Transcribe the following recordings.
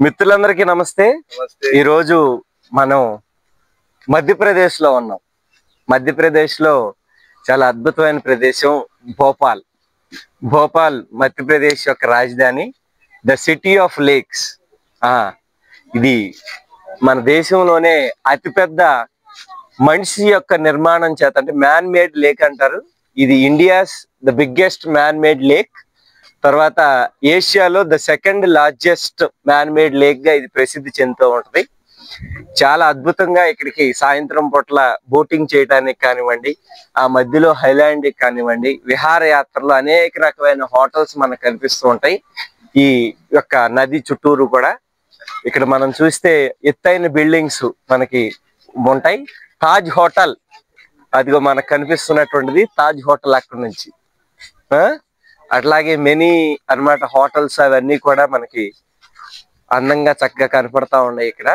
మిత్రులందరికీ నమస్తే. ఈ రోజు మనం మధ్యప్రదేశ్ లో ఉన్నాం. మధ్యప్రదేశ్ లో చాలా అద్భుతమైన ప్రదేశం భోపాల్. భోపాల్ మధ్యప్రదేశ్ యొక్క రాజధాని, ద సిటీ ఆఫ్ లేక్స్. ఇది మన దేశంలోనే అతిపెద్ద మనిషి యొక్క నిర్మాణం చేత, అంటే మ్యాన్ మేడ్ లేక్ అంటారు. ఇది India's the biggest man made lake. తర్వాత ఏషియాలో the second largest man made lake గా ఇది ప్రసిద్ధి చెందుతూ ఉంటది. చాలా అద్భుతంగా ఇక్కడికి సాయంత్రం పూట్ల బోటింగ్ చేయడానికి కానివ్వండి, ఆ మధ్యలో హైలాండ్ కానివ్వండి, విహారయాత్రలు అనేక రకమైన హోటల్స్ మనకు కనిపిస్తూ ఉంటాయి ఈ యొక్క నది చుట్టూరు కూడా. ఇక్కడ మనం చూస్తే ఎత్తైన బిల్డింగ్స్ మనకి ఉంటాయి. తాజ్ హోటల్, అదిగో మనకు కనిపిస్తున్నటువంటిది తాజ్ హోటల్ అక్కడ నుంచి. అట్లాగే మెనీ అన్నమాట హోటల్స్ అవన్నీ కూడా మనకి అందంగా చక్కగా కనపడతా ఉన్నాయి ఇక్కడ.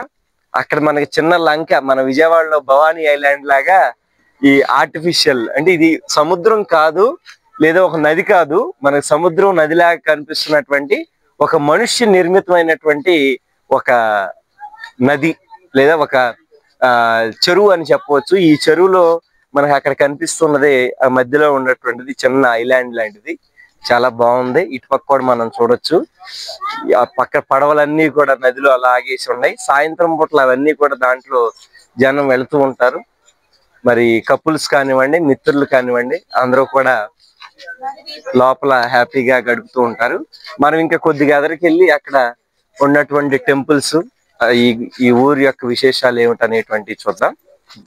అక్కడ మనకి చిన్న లంక, మన విజయవాడలో భవానీ ఐలాండ్ లాగా ఈ ఆర్టిఫిషియల్, అంటే ఇది సముద్రం కాదు లేదా ఒక నది కాదు, మనకి సముద్రం నదిలాగా కనిపిస్తున్నటువంటి ఒక మనుష్య నిర్మితమైనటువంటి ఒక నది లేదా ఒక చెరువు అని చెప్పవచ్చు. ఈ చెరువులో మనకి అక్కడ కనిపిస్తున్నది ఆ మధ్యలో ఉన్నటువంటిది చిన్న ఐలాండ్ లాంటిది. చాలా బాగుంది. ఇటుపక్క కూడా మనం చూడొచ్చు. ఆ పక్క పడవలన్నీ కూడా నదిలో అలాగేసి ఉన్నాయి. సాయంత్రం పూట్ల అవన్నీ కూడా దాంట్లో జనం వెళుతూ ఉంటారు. మరి కపుల్స్ కానివ్వండి, మిత్రులు కానివ్వండి, అందరూ కూడా లోపల హ్యాపీగా గడుపుతూ ఉంటారు. మనం ఇంకా కొద్దిగా ఎదరికి వెళ్ళి అక్కడ ఉన్నటువంటి టెంపుల్స్, ఈ ఊరి యొక్క విశేషాలు ఏమిటనేటువంటివి చూద్దాం.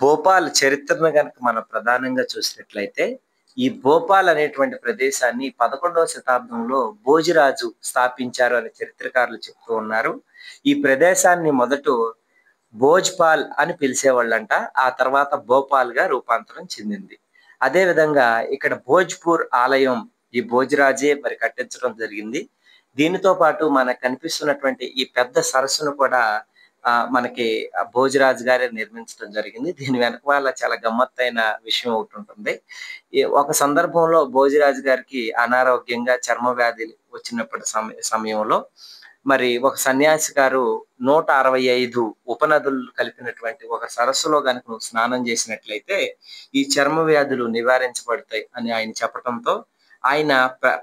భోపాల్ చరిత్రను కనుక మనం ప్రధానంగా చూసినట్లయితే, ఈ భోపాల్ అనేటువంటి ప్రదేశాన్ని 11వ శతాబ్దంలో భోజరాజు స్థాపించారు అని చరిత్రకారులు చెప్తూ ఉన్నారు. ఈ ప్రదేశాన్ని మొదట భోజ్పాల్ అని పిలిచేవాళ్ళంట. ఆ తర్వాత భోపాల్ గా రూపాంతరం చెందింది. అదే విధంగా ఇక్కడ భోజ్పూర్ ఆలయం ఈ భోజరాజే మరి కట్టించడం జరిగింది. దీనితో పాటు మనకు కనిపిస్తున్నటువంటి ఈ పెద్ద సరస్సును కూడా మనకి భోజరాజు గారే నిర్మించడం జరిగింది. దీని వెనకాల చాలా గమ్మత్తైన విషయం ఒకటి ఉంటుంది. ఒక సందర్భంలో భోజరాజు గారికి అనారోగ్యంగా చర్మ వ్యాధి వచ్చినప్పటి సమయంలో మరి ఒక సన్యాసి గారు 165 ఉపనదులు కలిపినటువంటి ఒక సరస్సులో కనుక నువ్వు స్నానం చేసినట్లయితే ఈ చర్మ వ్యాధులు నివారించబడతాయి అని ఆయన చెప్పడంతో ఆయన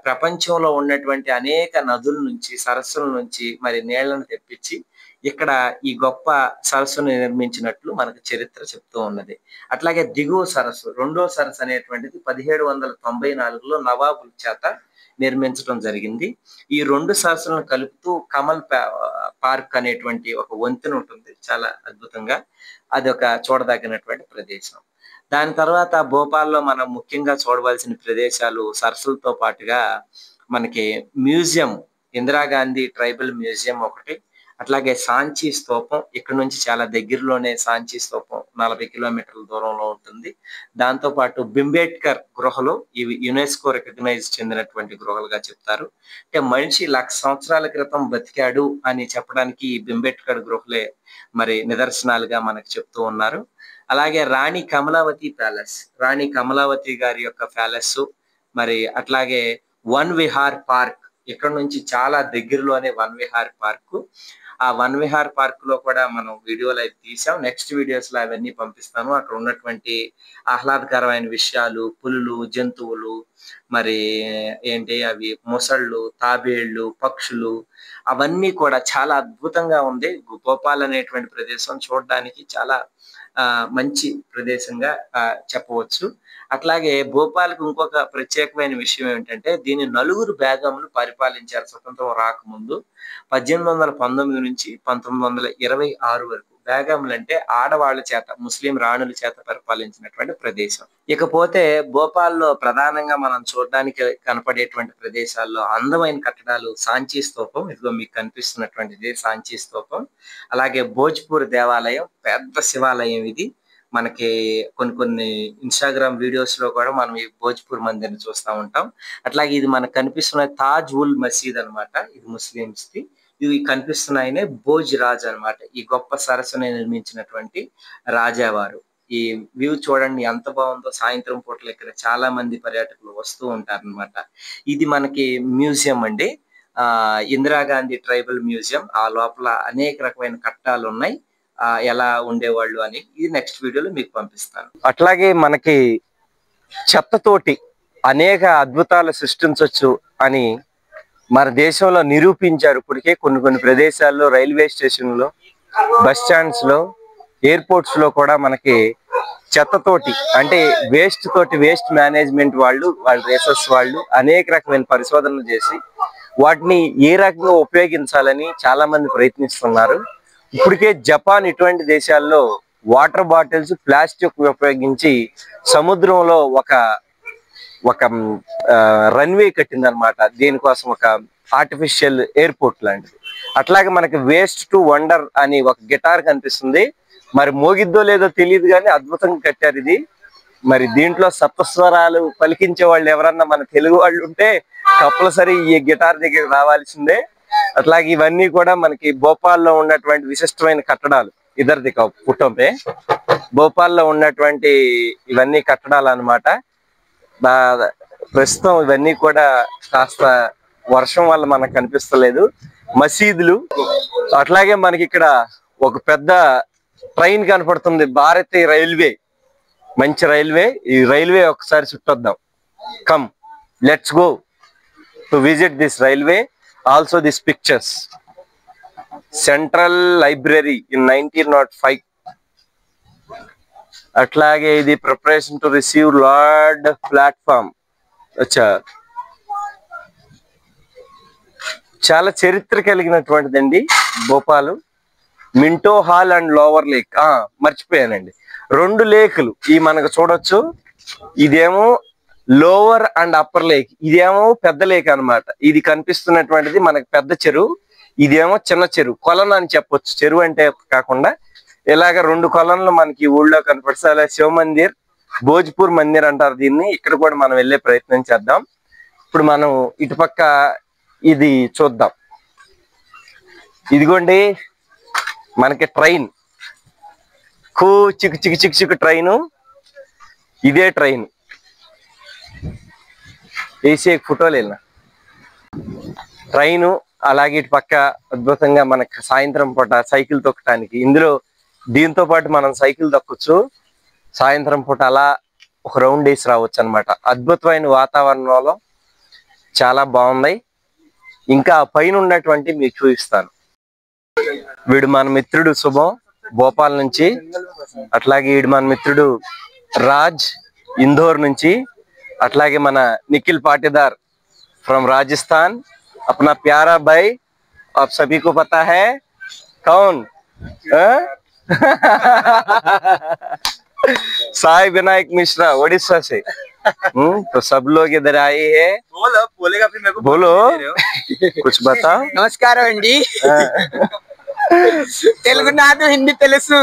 ప్రపంచంలో ఉన్నటువంటి అనేక నదుల నుంచి, సరస్సుల నుంచి మరి నీళ్లను తెప్పించి ఇక్కడ ఈ గొప్ప సరస్సును నిర్మించినట్లు మనకు చరిత్ర చెప్తూ ఉన్నది. అట్లాగే దిగువ సరస్సు, రెండో సరస్సు అనేటువంటిది 1794లో నవాబుల చేత నిర్మించడం జరిగింది. ఈ రెండు సరస్సులను కలుపుతూ కమల్ పార్క్ అనేటువంటి ఒక వంతెన ఉంటుంది. చాలా అద్భుతంగా అది ఒక చూడదగినటువంటి ప్రదేశం. దాని తర్వాత భోపాల్లో మనం ముఖ్యంగా చూడవలసిన ప్రదేశాలు సరస్సులతో పాటుగా మనకి మ్యూజియం, ఇందిరాగాంధీ ట్రైబల్ మ్యూజియం ఒకటి, అట్లాగే సాంచీ స్తూపం. ఇక్కడ నుంచి చాలా దగ్గరలోనే సాంచీ స్తూపం 40 కిలోమీటర్ల దూరంలో ఉంటుంది. దాంతో పాటు బింబేడ్కర్ గృహలు, ఇవి యునెస్కో రికగ్నైజ్ చెందినటువంటి గృహలుగా చెప్తారు. అంటే మనిషి 1,00,000 సంవత్సరాల క్రితం బతికాడు అని చెప్పడానికి ఈ బింబేడ్కర్ గృహలే మరి నిదర్శనాలుగా మనకు చెప్తూ ఉన్నారు. అలాగే రాణి కమలావతి ప్యాలెస్, రాణి కమలావతి గారి యొక్క ప్యాలెస్, మరి అట్లాగే వన్ విహార్ పార్క్, ఇక్కడ నుంచి చాలా దగ్గరలోనే వన్ విహార్ పార్క్. ఆ వన్ విహార్ పార్క్ లో కూడా మనం వీడియోలు అయితే తీసాం. నెక్స్ట్ వీడియోస్ లో అవన్నీ పంపిస్తాను. అక్కడ ఉన్నటువంటి ఆహ్లాదకరమైన విషయాలు, పులులు, జంతువులు, మరి ఏంటి అవి మొసళ్ళు, తాబేళ్లు, పక్షులు, అవన్నీ కూడా చాలా అద్భుతంగా ఉంది. భోపాల్ అనేటువంటి ప్రదేశం చూడడానికి చాలా మంచి ప్రదేశంగా చెప్పవచ్చు. అట్లాగే భోపాల్కి ఇంకొక ప్రత్యేకమైన విషయం ఏమిటంటే, దీన్ని నలుగురు బేగంలు పరిపాలించారు స్వతంత్రం రాకముందు. 1819 నుంచి 1926 వరకు బేగంలు అంటే ఆడవాళ్ళ చేత, ముస్లిం రాణుల చేత పరిపాలించినటువంటి ప్రదేశం. ఇకపోతే భోపాల్లో ప్రధానంగా మనం చూడడానికి కనపడేటువంటి ప్రదేశాల్లో అందమైన కట్టడాలు సాంచీ స్తూపం, ఇదిగో మీకు కనిపిస్తున్నటువంటిది సాంచీ స్తూపం. అలాగే భోజ్పూర్ దేవాలయం, పెద్ద శివాలయం ఇది. మనకి కొన్ని ఇన్స్టాగ్రామ్ వీడియోస్ లో కూడా మనం ఈ భోజ్పూర్ మందిర్ని చూస్తూ ఉంటాం. అట్లాగే ఇది మనకు కనిపిస్తున్న తాజ్ ఉల్ మసీద్ అనమాట, ఇది ముస్లిమ్స్ ది. ఇవి కనిపిస్తున్నాయనే భోజ్ రాజ్ అనమాట, ఈ గొప్ప సరస్సుని నిర్మించినటువంటి రాజావారు. ఈ వ్యూ చూడండి ఎంత బాగుందో. సాయంత్రం పూటలు ఇక్కడ చాలా మంది పర్యాటకులు వస్తూ ఉంటారు అనమాట. ఇది మనకి మ్యూజియం అండి. Indira Gandhi tribal museum. ఆ లోపల అనేక రకమైన కట్టడాలు ఉన్నాయి. ఎలా ఉండేవాళ్ళు అని ఇది నెక్స్ట్ వీడియోలో మీకు పంపిస్తాను. అట్లాగే మనకి చెత్తతోటి అనేక అద్భుతాలు సృష్టించవచ్చు అని మన దేశంలో నిరూపించారు. ఇప్పటికే కొన్ని ప్రదేశాల్లో, రైల్వే స్టేషన్లో, బస్ స్టాండ్స్ లో, ఎయిర్పోర్ట్స్ లో కూడా మనకి చెత్తతోటి అంటే వేస్ట్ తోటి, వేస్ట్ మేనేజ్మెంట్ వాళ్ళు రీసెర్చ్ వాళ్ళు అనేక రకమైన పరిశోధనలు చేసి వాటిని ఏ రకంగా ఉపయోగించాలని చాలా మంది ప్రయత్నిస్తున్నారు. ఇప్పటికే జపాన్ ఇటువంటి దేశాల్లో వాటర్ బాటిల్స్ ప్లాస్టిక్ ఉపయోగించి సముద్రంలో ఒక రన్వే కట్టిందనమాట. దీనికోసం ఒక ఆర్టిఫిషియల్ ఎయిర్పోర్ట్ లాంటిది. అట్లాగే మనకి వేస్ట్ టు వండర్ అని ఒక గిటార్ కనిపిస్తుంది. మరి మోగిద్దో లేదో తెలియదు కానీ అద్భుతంగా కట్టారు ఇది. మరి దీంట్లో సప్తస్వరాలు పలికించే వాళ్ళు ఎవరన్నా మన తెలుగు వాళ్ళు ఉంటే కంపల్సరీ ఈ గిటార్ దగ్గర రావాల్సిందే. అట్లాగే ఇవన్నీ కూడా మనకి భోపాల్లో ఉన్నటువంటి విశిష్టమైన కట్టడాలు. ఇద్దరు దిక్క పుట్టంపే భోపాల్లో ఉన్నటువంటి ఇవన్నీ కట్టడాలు అన్నమాట. ప్రస్తుతం ఇవన్నీ కూడా కాస్త వర్షం వల్ల మనకు కనిపిస్తలేదు. మసీదులు, అట్లాగే మనకి ఇక్కడ ఒక పెద్ద ట్రైన్ కనపడుతుంది. భారతీయ రైల్వే, మంచి రైల్వే. ఈ రైల్వే ఒకసారి చుట్టొద్దాం. Come let's go to visit this railway. Also this pictures central library in 1905. అట్లాగే ఇది preparation to receive lord platform. అచ్చా, చాలా చరిత్ర కలిగినటువంటిదండి Bhopal. Minto hall and lower lake. మర్చిపోయానండి, 2 లేకులు ఈ మనకు చూడొచ్చు. ఇదేమో లోవర్ అండ్ అప్పర్ లేక్, ఇదేమో పెద్ద లేక్ అన్నమాట. ఇది కనిపిస్తున్నటువంటిది మనకు పెద్ద చెరువు, ఇదేమో చిన్న చెరువు, కొలను అని చెప్పొచ్చు. చెరువు అంటే కాకుండా ఇలాగ 2 కొలన్లు మనకి ఊళ్ళో కనపడుతుంది. అలా శివ మందిర్, భోజ్పూర్ మందిర్ అంటారు దీన్ని. ఇక్కడ కూడా మనం వెళ్ళే ప్రయత్నం చేద్దాం. ఇప్పుడు మనం ఇటుపక్క ఇది చూద్దాం. ఇదిగోండి మనకి ట్రైన్, చిక్కు చిక్కు చిక్కు చిక్కు ట్రైను. ఇదే ట్రైన్. ఏసీ ఫోటోలు వెళ్ళిన ట్రైను. అలాగే ఇటు పక్క అద్భుతంగా మనకి సాయంత్రం పూట సైకిల్ తొక్కడానికి. దీంతో పాటు మనం సైకిల్ తొక్కచ్చు. సాయంత్రం పూట అలా ఒక రౌండ్ వేసి రావచ్చు అనమాట. అద్భుతమైన వాతావరణంలో చాలా బాగుంది. ఇంకా పైన ఉన్నటువంటి మీకు చూపిస్తాను. వీడు మన మిత్రుడు శుభం, భోపాల్ నుంచి. అట్లాగే వీడు మన మిత్రుడు రాజ్, ఇందోర్ నుంచి. అట్లాగే మన నిఖిల్ పాటీదార్ ఫ్రమ్ రాజస్థాన్. अपना प्यारा भाई, आप सभी को पता है कौन? साई विनायक मिश्रा, ओडिशा से। तो सब लोग इधर आए हैं। बोलेगा फिर मेरे को बोलो कुछ बताओ। నమస్కారం అండి. తెలుగు నాదు, హిందీ తెలుసు.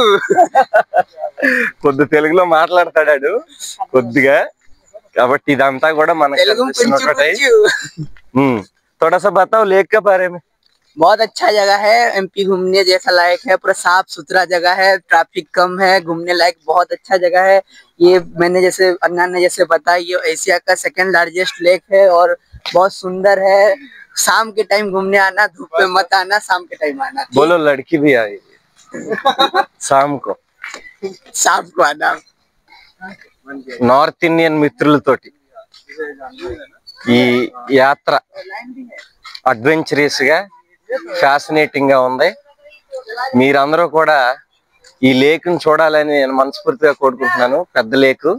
కొద్ది తెలుగులో మాట్లాడతాడు కొద్దిగా. కాబట్టి ఇదంతా కూడా మనకు थोड़ा सा बताओ लेक के बारे में। बहुत अच्छा जगह है, एमपी घूमने जैसा लायक है। पूरा साफ सुथरा जगह है, ट्रैफिक कम है, घूमने लायक बहुत अच्छा जगह है। ये मैंने जैसे अन्ना ने जैसे बताया, ये एशिया का 2nd लार्जेस्ट लेक है और बहुत सुंदर है। शाम के टाइम घूमने आना, धूप में मत आना, शाम के टाइम आना। बोलो लड़की भी आई शाम को आना। నార్త్ ఇండియన్ మిత్రులతోటి ఈ యాత్ర అడ్వెంచరస్ గా, ఫ్యాసినేటింగ్ గా ఉంది. మీరందరూ కూడా ఈ లేక్ ని చూడాలని నేను మనస్ఫూర్తిగా కోరుకుంటున్నాను. పెద్ద లేకు.